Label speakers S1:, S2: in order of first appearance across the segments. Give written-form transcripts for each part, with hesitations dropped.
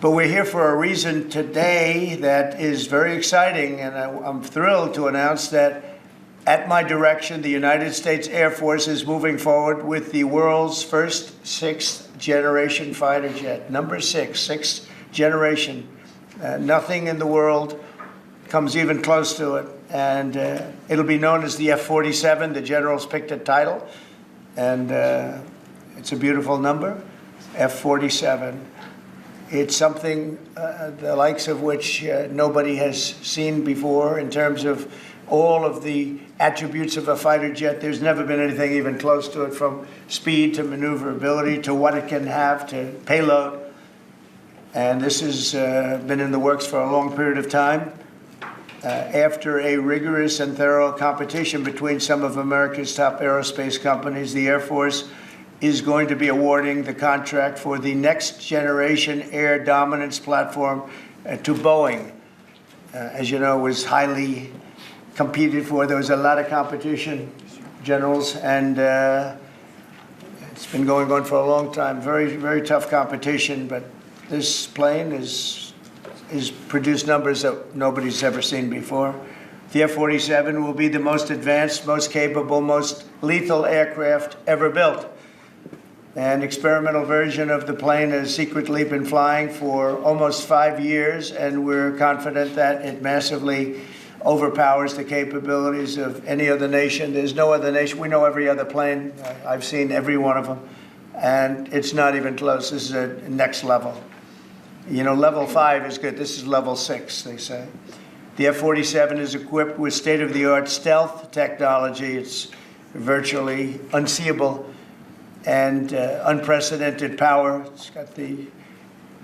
S1: But we're here for a reason today that is very exciting, and I'm thrilled to announce that at my direction, the United States Air Force is moving forward with the world's first sixth-generation fighter jet. Number six, sixth generation. Nothing in the world comes even close to it. And it'll be known as the F-47. The generals picked a title, and it's a beautiful number, F-47. It's something the likes of which nobody has seen before in terms of all of the attributes of a fighter jet. There's never been anything even close to it, from speed to maneuverability to what it can have to payload. And this has been in the works for a long period of time. After a rigorous and thorough competition between some of America's top aerospace companies, the Air Force is going to be awarding the contract for the next generation air dominance platform to Boeing. As you know, it was highly competed for. There was a lot of competition, generals, and it's been going on for a long time. Very, very tough competition, but this plane is produced numbers that nobody's ever seen before. The F-47 will be the most advanced, most capable, most lethal aircraft ever built. An experimental version of the plane has secretly been flying for almost 5 years, and we're confident that it massively overpowers the capabilities of any other nation. There's no other nation. We know every other plane. I've seen every one of them, and it's not even close. This is a next level. You know, level 5 is good. This is level 6, they say. The F-47 is equipped with state-of-the-art stealth technology. It's virtually unseeable and unprecedented power. It's got the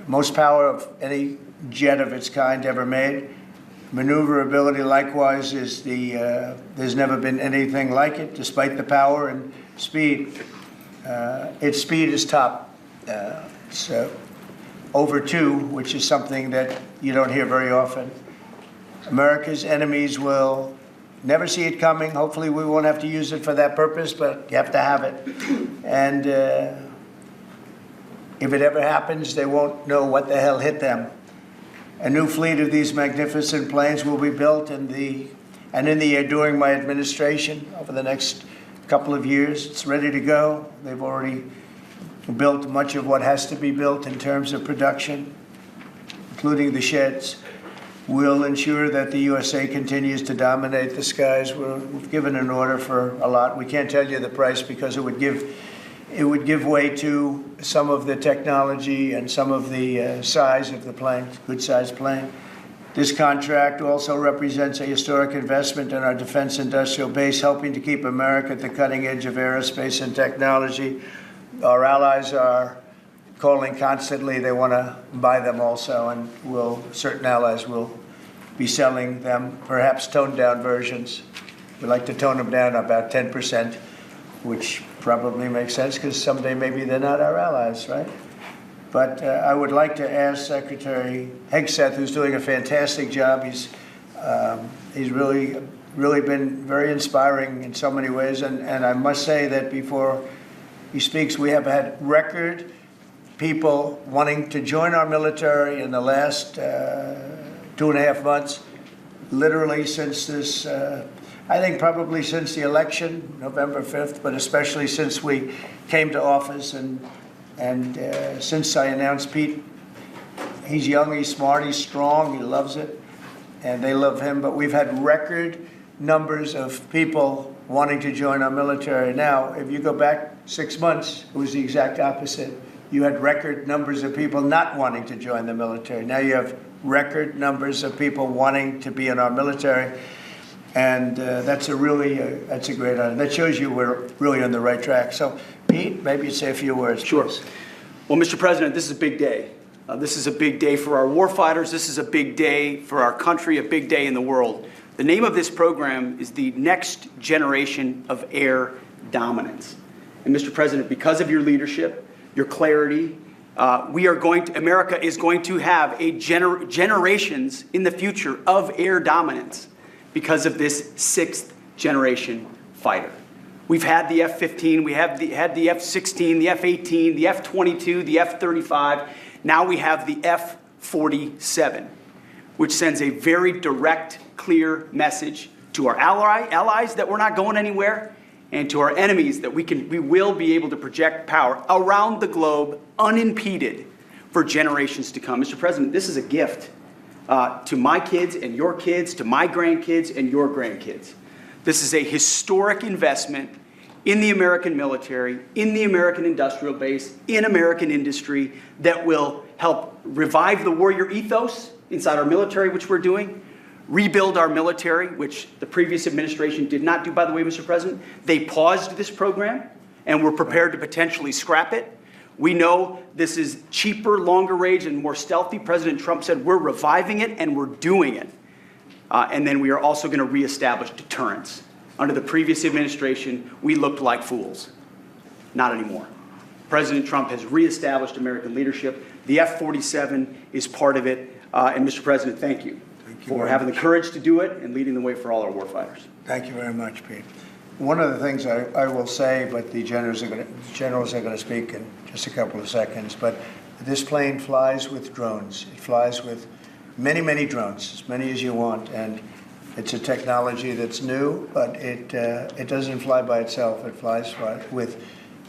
S1: most power of any jet of its kind ever made. Maneuverability, likewise, is there's never been anything like it, despite the power and speed. Its speed is top. It's over 2, which is something that you don't hear very often. America's enemies will never see it coming. Hopefully we won't have to use it for that purpose, but you have to have it. And if it ever happens, they won't know what the hell hit them. A new fleet of these magnificent planes will be built in the air during my administration over the next couple of years. It's ready to go. They've already built much of what has to be built in terms of production, including the sheds. We'll ensure that the USA continues to dominate the skies. We've given an order for a lot. We can't tell you the price because it would give way to some of the technology and some of the size of the plane, good-sized plane. This contract also represents a historic investment in our defense industrial base, helping to keep America at the cutting edge of aerospace and technology. Our allies are calling constantly. They want to buy them also, and certain allies will be selling them, perhaps toned-down versions. We like to tone them down about 10%, which probably makes sense because someday maybe they're not our allies, right? But I would like to ask Secretary Hegseth, who's doing a fantastic job. He's really been very inspiring in so many ways, and I must say that before he speaks, we have had record people wanting to join our military in the last 2.5 months, literally since this, I think probably since the election, November 5th, but especially since we came to office and since I announced Pete. He's young, he's smart, he's strong, he loves it, and they love him. But we've had record numbers of people wanting to join our military. Now, if you go back 6 months, it was the exact opposite. You had record numbers of people not wanting to join the military. Now you have record numbers of people wanting to be in our military. And that's a great honor. That shows you we're really on the right track. So, Pete, maybe you'd say a few words.
S2: Sure.
S1: Please.
S2: Well, Mr. President, this is a big day. This is a big day for our warfighters. This is a big day for our country, a big day in the world. The name of this program is the Next Generation of Air Dominance. And Mr. President, because of your leadership, your clarity, America is going to have generations in the future of air dominance because of this 6th generation fighter. We've had the F-15, we had the F-16, the F-18, the F-22, the F-35. Now we have the F-47. F-47, which sends a very direct, clear message to our allies that we're not going anywhere, and to our enemies that we will be able to project power around the globe unimpeded for generations to come. Mr. President, this is a gift to my kids and your kids, to my grandkids and your grandkids. This is a historic investment in the American military, in the American industrial base, in American industry that will help revive the warrior ethos inside our military, which we're doing, rebuild our military, which the previous administration did not do, by the way, Mr. President. They paused this program and were prepared to potentially scrap it. We know this is cheaper, longer range, and more stealthy. President Trump said we're reviving it and we're doing it. And then we are also going to reestablish deterrence. Under the previous administration, we looked like fools. Not anymore. President Trump has reestablished American leadership. The F-47 is part of it. And Mr. President, thank you for having the courage to do it and leading the way for all our warfighters.
S1: Thank you very much, Pete. One of the things I will say, but the generals are going to speak in just a couple of seconds, but this plane flies with drones. It flies with many, many drones, as many as you want, and it's a technology that's new, but it doesn't fly by itself. It flies with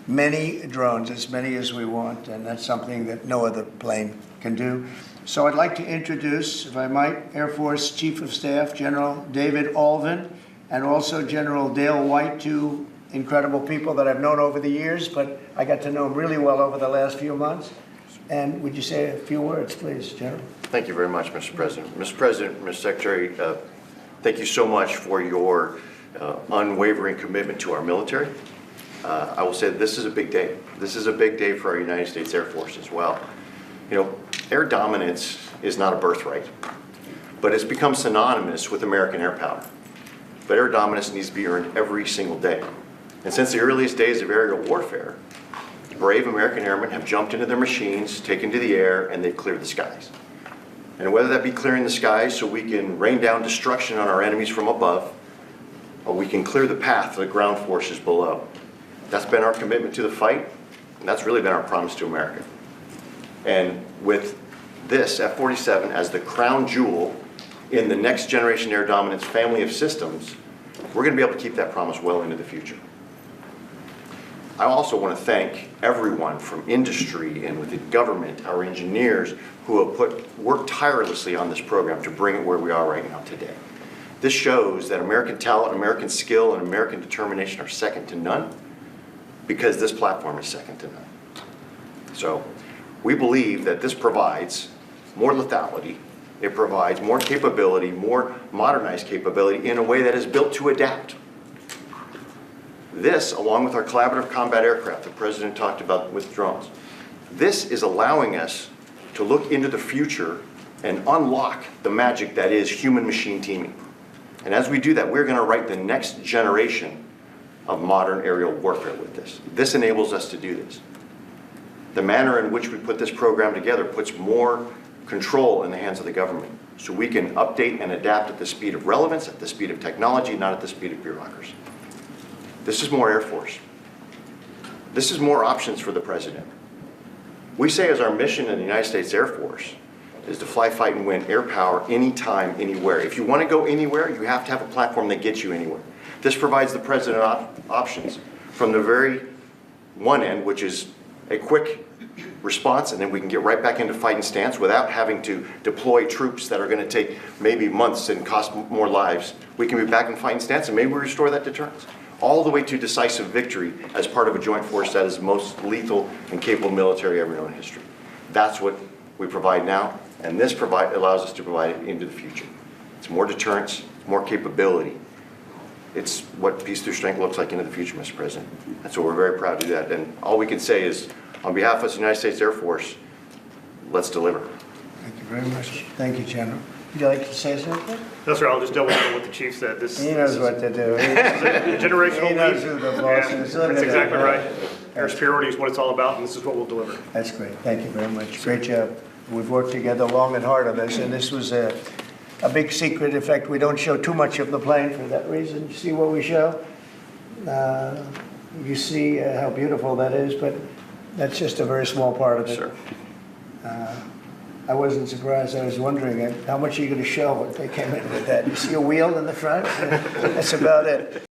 S1: many drones, as many as we want, and that's something that no other plane can do. So I'd like to introduce, if I might, Air Force Chief of Staff General David Alvin, and also General Dale White, two incredible people that I've known over the years, but I got to know them really well over the last few months. And would you say a few words, please, General?
S3: Thank you very much, Mr. President. Mr. President, Mr. Secretary, thank you so much for your unwavering commitment to our military. I will say this is a big day. This is a big day for our United States Air Force as well. You know, air dominance is not a birthright, but it's become synonymous with American air power. But air dominance needs to be earned every single day. And since the earliest days of aerial warfare, brave American airmen have jumped into their machines, taken to the air, and they've cleared the skies. And whether that be clearing the skies so we can rain down destruction on our enemies from above, or we can clear the path to the ground forces below. That's been our commitment to the fight, and that's really been our promise to America. And with this F-47 as the crown jewel in the next generation air dominance family of systems, we're going to be able to keep that promise well into the future. I also want to thank everyone from industry and within government, our engineers, who have worked tirelessly on this program to bring it where we are right now today. This shows that American talent, American skill, and American determination are second to none, because this platform is second to none. So we believe that this provides more lethality, it provides more capability, more modernized capability in a way that is built to adapt. This, along with our collaborative combat aircraft the President talked about with drones, this is allowing us to look into the future and unlock the magic that is human-machine teaming. And as we do that, we're going to write the next generation of modern aerial warfare with this. This enables us to do this. The manner in which we put this program together puts more control in the hands of the government, so we can update and adapt at the speed of relevance, at the speed of technology, not at the speed of bureaucracy. This is more Air Force. This is more options for the President. We say as our mission in the United States Air Force is to fly, fight, and win air power anytime, anywhere. If you want to go anywhere, you have to have a platform that gets you anywhere. This provides the President options from the very one end, which is a quick response, and then we can get right back into fight and stance without having to deploy troops that are going to take maybe months and cost more lives. We can be back in fight and stance, and maybe we restore that deterrence. All the way to decisive victory as part of a joint force that is the most lethal and capable military ever known in history. That's what we provide now, and this allows us to provide it into the future. It's more deterrence, more capability. It's what peace through strength looks like into the future, Mr. President. And so we're very proud to do that. And all we can say is, on behalf of the United States Air Force, let's deliver.
S1: Thank you very much. Thank you, General. Would you like to say something?
S4: No, sir, I'll just double down what the chief said.
S1: He knows what to do.
S4: This is a generational
S1: He knows
S4: leap.
S1: who the boss
S4: And
S1: is.
S4: that's exactly right. Air superiority is what it's all about, and this is what we'll deliver.
S1: That's great. Thank you very much. Great job. We've worked together long and hard on this, and this was a big secret. In fact, we don't show too much of the plane for that reason. You see what we show? You see how beautiful that is, but that's just a very small part of it.
S3: Sure.
S1: I wasn't surprised. I was wondering, how much are you going to show if they came in with that? You see a wheel in the front? That's about it.